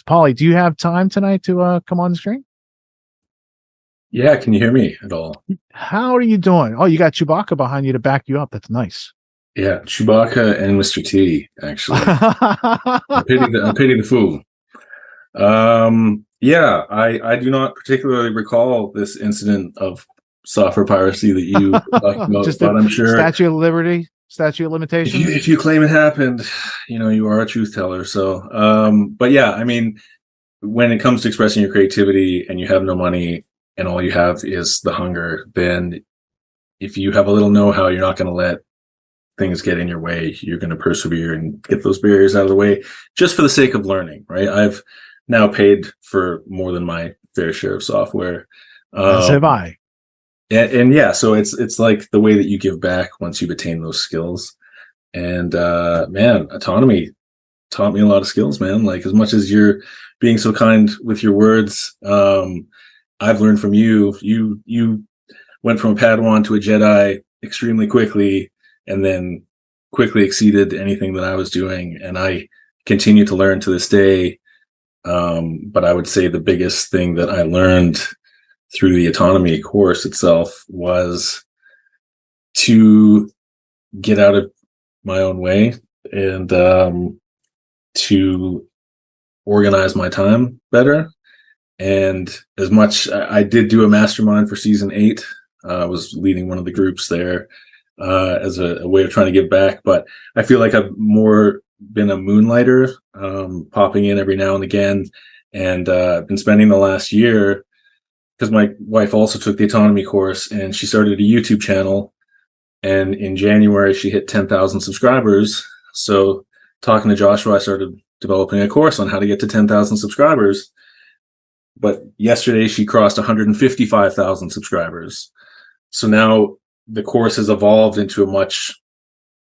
Paulie, do you have time tonight to come on the screen? Yeah, can you hear me at all? How are you doing? Oh, you got Chewbacca behind you to back you up. That's nice. Yeah, Chewbacca and Mr. T, actually. I pity the fool. Yeah, I do not particularly recall this incident of software piracy that you were talking about, Just but a I'm sure statute of liberty, statute of limitations. if you claim it happened, you are a truth teller. So, but yeah, I mean, when it comes to expressing your creativity and you have no money and all you have is the hunger, then if you have a little know-how, you're not going to let things get in your way. You're going to persevere and get those barriers out of the way just for the sake of learning, right? I've now paid for more than my fair share of software. As have I. And yeah, so it's like the way that you give back once you've attained those skills. And man, autonomy taught me a lot of skills, man. Like, as much as you're being so kind with your words, I've learned from you. You went from a Padawan to a Jedi extremely quickly, and then quickly exceeded anything that I was doing. And I continue to learn to this day. But I would say the biggest thing that I learned through the autonomy course itself was to get out of my own way and to organize my time better. And as much, I did do a mastermind for season 8. I was leading one of the groups there as a way of trying to give back. But I feel like I've more been a moonlighter, popping in every now and again. And been spending the last year, because my wife also took the autonomy course and she started a YouTube channel. And in January, she hit 10,000 subscribers. So talking to Joshua, I started developing a course on how to get to 10,000 subscribers. But yesterday she crossed 155,000 subscribers. So now the course has evolved into a much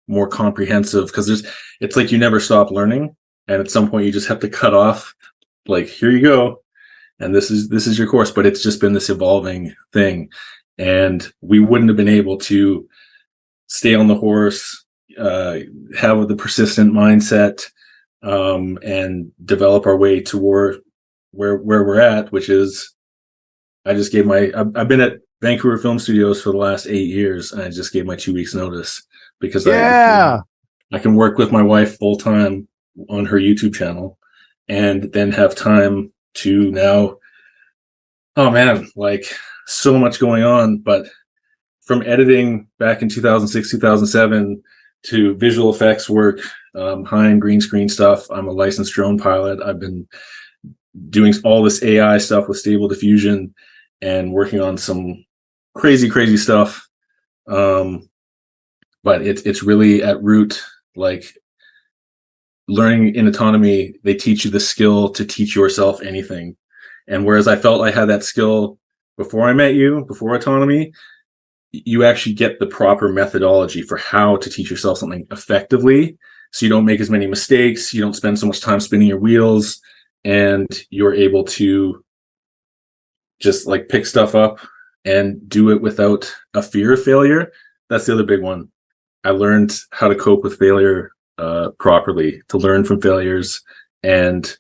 more comprehensive, because it's like you never stop learning. And at some point you just have to cut off, like, here you go. And this is your course, but it's just been this evolving thing. And we wouldn't have been able to stay on the horse, have the persistent mindset, and develop our way toward where we're at, which is, I've been at Vancouver Film Studios for the last 8 years, and I just gave my 2 weeks notice because I can work with my wife full time on her YouTube channel, and then have time to now, oh man, like, so much going on. But from editing back in 2006, 2007 to visual effects work, high-end green screen stuff. I'm a licensed drone pilot. I've been doing all this AI stuff with Stable Diffusion and working on some crazy stuff. But it's really at root, like, learning in autonomy, they teach you the skill to teach yourself anything. And whereas I felt I had that skill before I met you, before autonomy, you actually get the proper methodology for how to teach yourself something effectively. So you don't make as many mistakes. You don't spend so much time spinning your wheels, and you're able to just, like, pick stuff up and do it without a fear of failure. That's the other big one. I learned how to cope with failure properly, to learn from failures. And,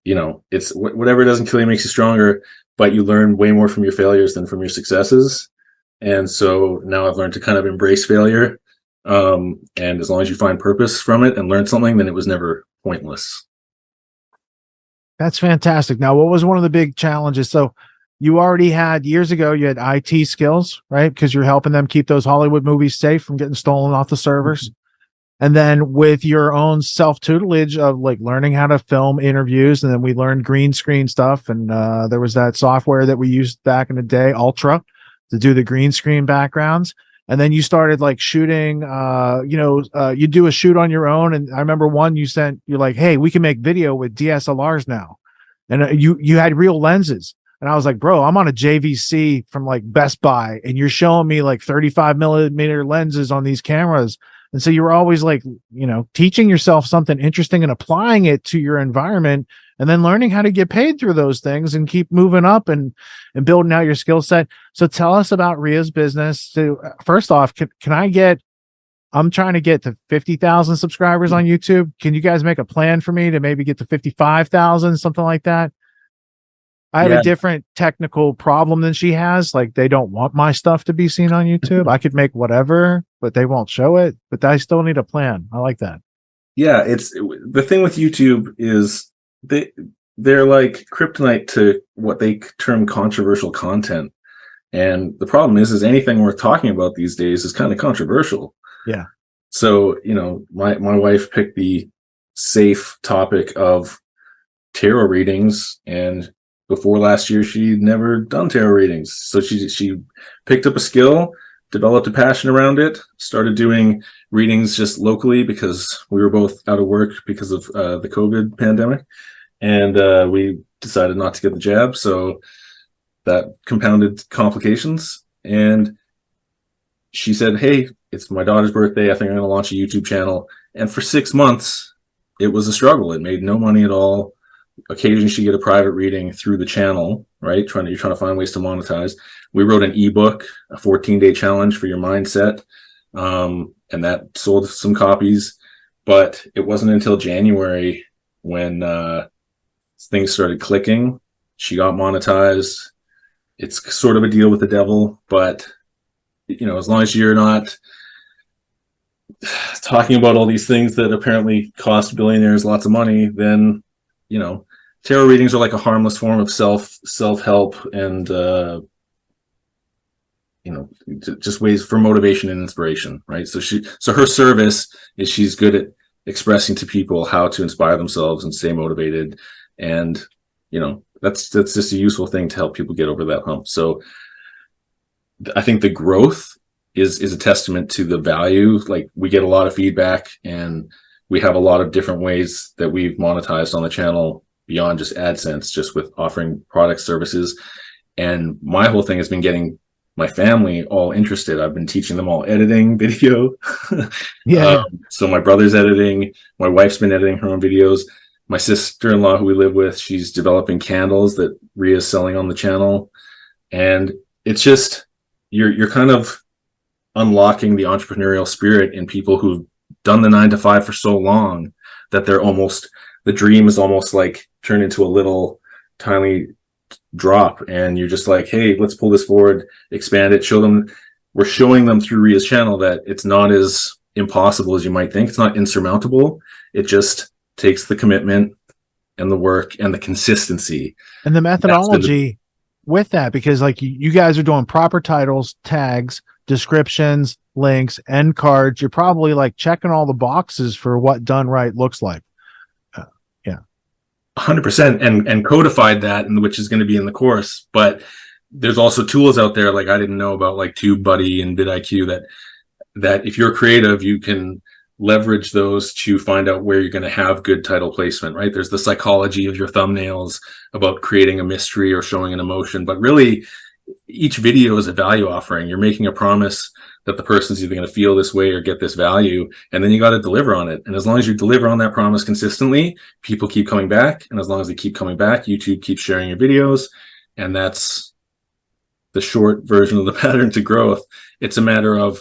it's whatever doesn't kill you makes you stronger, but you learn way more from your failures than from your successes. And so now I've learned to kind of embrace failure. And as long as you find purpose from it and learn something, then it was never pointless. That's fantastic. Now, what was one of the big challenges? So you already had, years ago, you had IT skills, right? Because you're helping them keep those Hollywood movies safe from getting stolen off the servers. And then with your own self-tutelage of, like, learning how to film interviews, and then we learned green screen stuff. And there was that software that we used back in the day, Ultra, to do the green screen backgrounds. And then you started, like, shooting, you do a shoot on your own. And I remember one you're like, hey, we can make video with DSLRs now. And you had real lenses. And I was like, bro, I'm on a JVC from, like, Best Buy, and you're showing me, like, 35 millimeter lenses on these cameras. And so you were always, like, teaching yourself something interesting and applying it to your environment, and then learning how to get paid through those things and keep moving up and building out your skill set. So tell us about Ria's business. So first off, can I get I'm trying to get to 50,000 subscribers on YouTube. Can you guys make a plan for me to maybe get to 55,000, something like that? I have a Yeah, different technical problem than she has. Like, they don't want my stuff to be seen on YouTube. I could make whatever, but they won't show it. But I still need a plan. I like that. yeah. It's the thing with YouTube is they're like kryptonite to what they term controversial content. And the problem is anything worth talking about these days is kind of controversial. Yeah. So, my wife picked the safe topic of tarot readings, and before last year she'd never done tarot readings. So she picked up a skill, developed a passion around it, started doing readings just locally because we were both out of work because of the COVID pandemic. And we decided not to get the jab. So that compounded complications. And she said, "Hey, it's my daughter's birthday. I think I'm going to launch a YouTube channel." And for 6 months, it was a struggle. It made no money at all. Occasionally, she get a private reading through the channel, right? You're trying to find ways to monetize. We wrote an ebook, a 14-day challenge for your mindset, and that sold some copies. But it wasn't until January when things started clicking. She got monetized. It's sort of a deal with the devil, but as long as you're not talking about all these things that apparently cost billionaires lots of money, then tarot readings are like a harmless form of self-help and just ways for motivation and inspiration, right? So her service is she's good at expressing to people how to inspire themselves and stay motivated, and that's just a useful thing to help people get over that hump. So I think the growth is a testament to the value. Like, we get a lot of feedback, and we have a lot of different ways that we've monetized on the channel beyond just AdSense, just with offering product services. And my whole thing has been getting my family all interested. I've been teaching them all editing video. Yeah. So my brother's editing, my wife's been editing her own videos. My sister-in-law, who we live with, she's developing candles that Ria's selling on the channel. And it's just, you're kind of unlocking the entrepreneurial spirit in people who've done the 9 to 5 for so long that the dream is almost like turned into a little tiny drop. And you're just like, hey, let's pull this forward, expand it, show them. We're showing them through Ria's channel that it's not as impossible as you might think. It's not insurmountable. It just takes the commitment and the work and the consistency And the methodology with that, because like you guys are doing proper titles, tags, descriptions, links, end cards. You're probably like checking all the boxes for what done right looks like. Yeah. 100%, and codified that, and which is going to be in the course. But there's also tools out there, like I didn't know about, like TubeBuddy and vidIQ, that if you're creative, you can leverage those to find out where you're going to have good title placement, right? There's the psychology of your thumbnails about creating a mystery or showing an emotion, but really each video is a value offering. You're making a promise that the person's either going to feel this way or get this value, and then you got to deliver on it. And as long as you deliver on that promise consistently, people keep coming back. And as long as they keep coming back, YouTube keeps sharing your videos. And that's the short version of the pattern to growth. It's a matter of,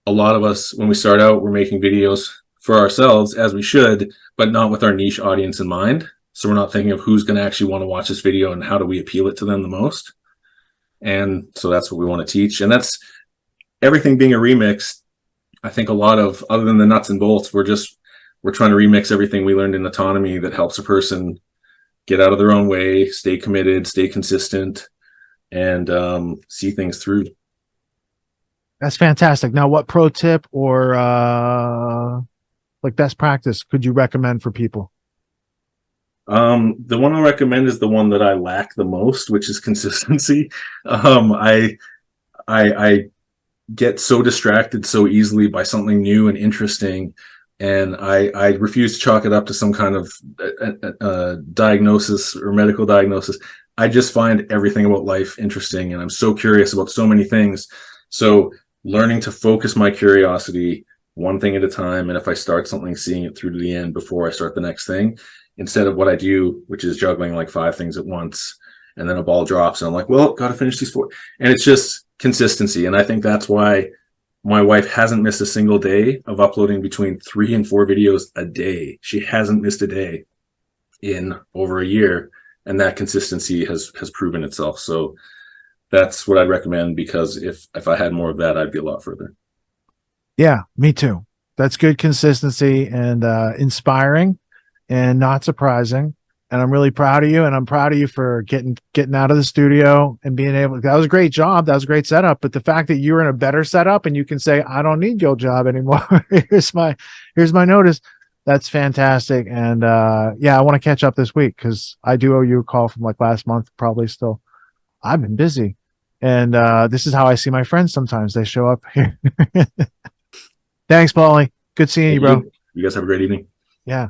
a lot of us, when we start out, we're making videos for ourselves, as we should, but not with our niche audience in mind. So we're not thinking of who's going to actually want to watch this video and how do we appeal it to them the most. And so that's what we want to teach. And that's everything being a remix. I think a lot of, other than the nuts and bolts, we're trying to remix everything we learned in autonomy that helps a person get out of their own way, stay committed, stay consistent, and see things through. That's fantastic. Now, what pro tip or like best practice could you recommend for people? The one I recommend is the one that I lack the most, which is consistency. I get so distracted so easily by something new and interesting, and I refuse to chalk it up to some kind of diagnosis or medical diagnosis. I just find everything about life interesting, and I'm so curious about so many things. So learning to focus my curiosity one thing at a time, and if I start something, seeing it through to the end before I start the next thing, instead of what I do, which is juggling like 5 things at once, and then a ball drops and I'm like, well, gotta finish these 4. And it's just consistency. And I think that's why My wife hasn't missed a single day of uploading between 3 and 4 videos a day. She hasn't missed a day in over a year, and that consistency has proven itself. So that's what I'd recommend, because if I had more of that, I'd be a lot further. Yeah, me too. That's good consistency and inspiring and not surprising. And I'm really proud of you. And I'm proud of you for getting out of the studio and being able. That was a great job. That was a great setup. But the fact that you're in a better setup and you can say, I don't need your job anymore. here's my notice. That's fantastic. And yeah, I want to catch up this week because I do owe you a call from like last month, probably still. I've been busy. And this is how I see my friends sometimes. They show up here. Thanks, Paulie. Good seeing you, bro. You guys have a great evening. Yeah.